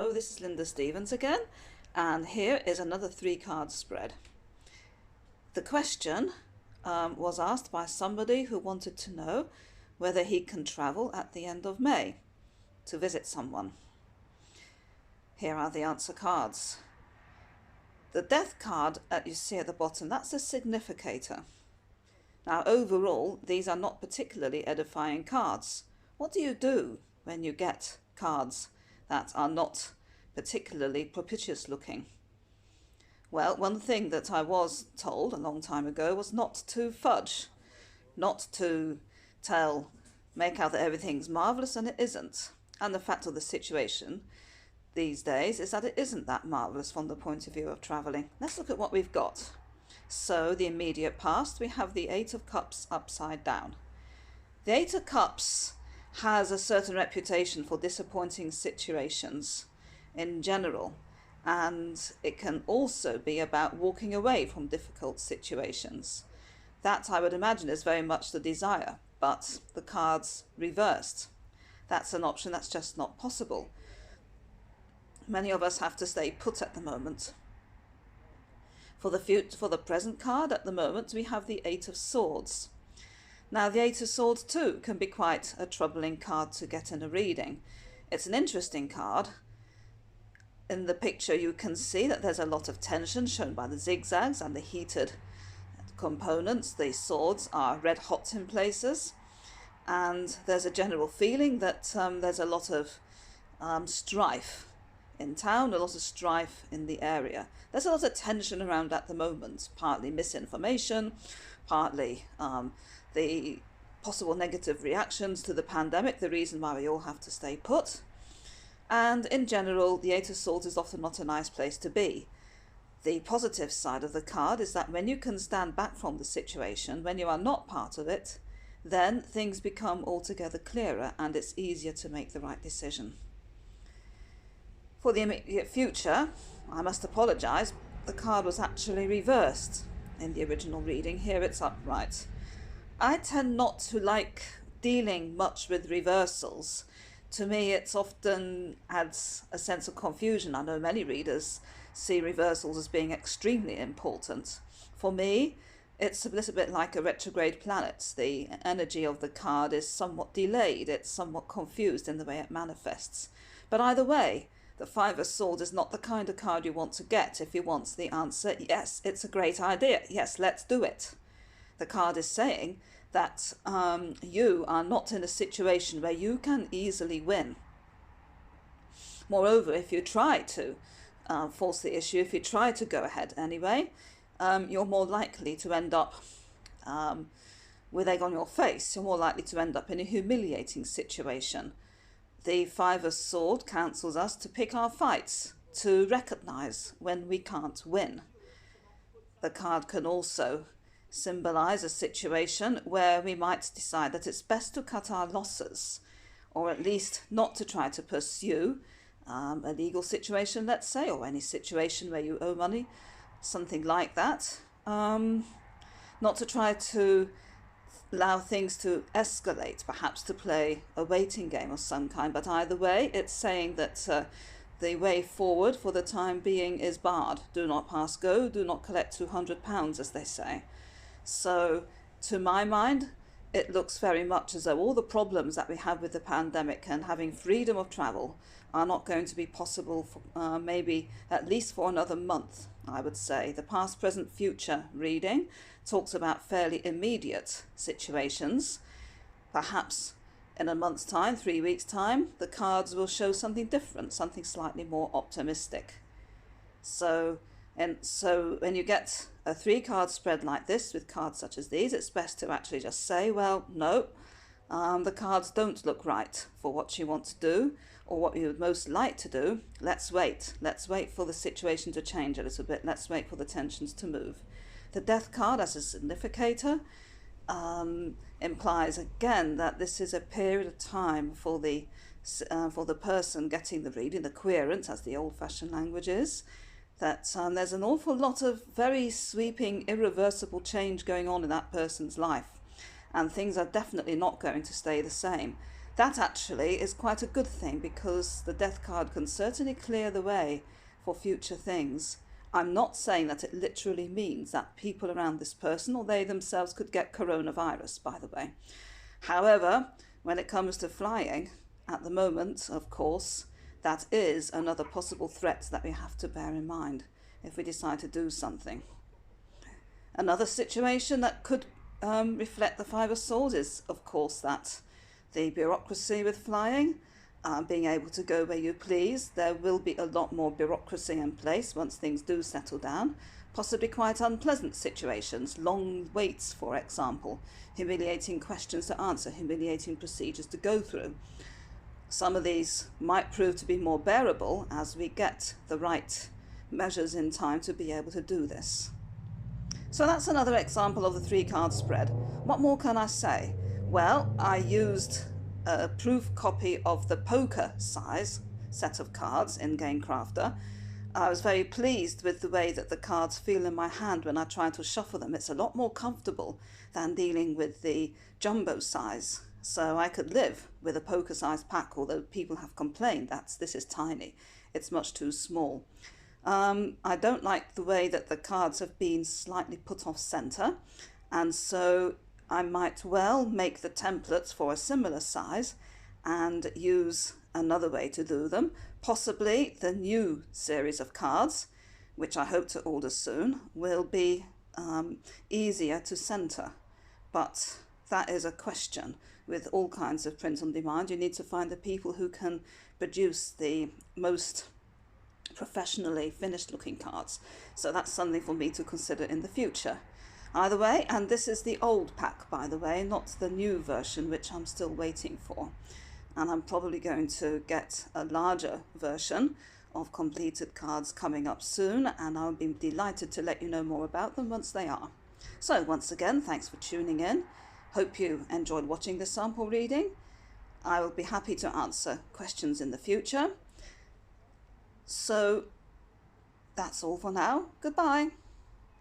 Hello, this is Linda Stevens again, and here is another 3-card spread. The question was asked by somebody who wanted to know whether he can travel at the end of May to visit someone. Here are the answer cards. The Death card that you see at the bottom, that's a significator. Now overall, these are not particularly edifying cards. What do you do when you get cards that are not particularly propitious looking? Well, one thing that I was told a long time ago was not to fudge, not to make out that everything's marvellous and it isn't. And the fact of the situation these days is that it isn't that marvellous from the point of view of travelling. Let's look at what we've got. So the immediate past, we have the 8 of Cups upside down. The 8 of Cups has a certain reputation for disappointing situations in general, and it can also be about walking away from difficult situations. That, I would imagine, is very much the desire, but the card's reversed. That's an option that's just not possible. Many of us have to stay put at the moment. For the present card at the moment, we have the 8 of Swords. Now, the 8 of Swords too can be quite a troubling card to get in a reading. It's an interesting card. In the picture you can see that there's a lot of tension shown by the zigzags and the heated components. The swords are red hot in places, and there's a general feeling that there's a lot of strife in town, a lot of strife in the area. There's a lot of tension around at the moment, partly misinformation, partly the possible negative reactions to the pandemic, the reason why we all have to stay put. And in general, the 8 of Swords is often not a nice place to be. The positive side of the card is that when you can stand back from the situation, when you are not part of it, then things become altogether clearer and it's easier to make the right decision. For the immediate future, I must apologise, the card was actually reversed in the original reading. Here it's upright. I tend not to like dealing much with reversals. To me, it often adds a sense of confusion. I know many readers see reversals as being extremely important. For me, it's a little bit like a retrograde planet. The energy of the card is somewhat delayed. It's somewhat confused in the way it manifests. But either way, the 5 of Swords is not the kind of card you want to get if you want the answer, yes, it's a great idea. Yes, let's do it. The card is saying that you are not in a situation where you can easily win. Moreover, if you try to force the issue, if you try to go ahead anyway, you're more likely to end up with egg on your face. You're more likely to end up in a humiliating situation. The 5 of Swords counsels us to pick our fights, to recognise when we can't win. The card can also symbolise a situation where we might decide that it's best to cut our losses, or at least not to try to pursue a legal situation, let's say, or any situation where you owe money, something like that. Not to try to allow things to escalate, perhaps to play a waiting game of some kind, but either way, it's saying that the way forward for the time being is barred. Do not pass go, do not collect £200, as they say. So, to my mind, it looks very much as though all the problems that we have with the pandemic and having freedom of travel are not going to be possible for maybe at least for another month, I would say. The past, present, future reading talks about fairly immediate situations. Perhaps in a month's time, 3 weeks' time, the cards will show something different, something slightly more optimistic. So when you get a 3-card spread like this with cards such as these, it's best to actually just say, well, no, the cards don't look right for what you want to do or what you would most like to do. Let's wait. Let's wait for the situation to change a little bit. Let's wait for the tensions to move. The Death card as a significator implies again that this is a period of time for the person getting the reading, the querent, as the old-fashioned language is, that there's an awful lot of very sweeping, irreversible change going on in that person's life, and things are definitely not going to stay the same. That actually is quite a good thing, because the death card can certainly clear the way for future things. I'm not saying that it literally means that people around this person or they themselves could get coronavirus, by the way. However, when it comes to flying, at the moment, of course, that is another possible threat that we have to bear in mind if we decide to do something. Another situation that could reflect the Five of Swords is, of course, that the bureaucracy with flying, being able to go where you please. There will be a lot more bureaucracy in place once things do settle down. Possibly quite unpleasant situations, long waits, for example, humiliating questions to answer, humiliating procedures to go through. Some of these might prove to be more bearable as we get the right measures in time to be able to do this. So that's another example of the 3-card spread. What more can I say? Well, I used a proof copy of the poker size set of cards in GameCrafter. I was very pleased with the way that the cards feel in my hand when I try to shuffle them. It's a lot more comfortable than dealing with the jumbo size. So I could live with a poker size pack, although people have complained that this is tiny. It's much too small. I don't like the way that the cards have been slightly put off center, and so I might well make the templates for a similar size and use another way to do them. Possibly the new series of cards, which I hope to order soon, will be easier to center. But that is a question. With all kinds of print on demand, you need to find the people who can produce the most professionally finished looking cards. So that's something for me to consider in the future. Either way, and this is the old pack, by the way, not the new version, which I'm still waiting for. And I'm probably going to get a larger version of completed cards coming up soon, and I'll be delighted to let you know more about them once they are. So once again, thanks for tuning in. Hope you enjoyed watching this sample reading. I will be happy to answer questions in the future. So that's all for now. Goodbye.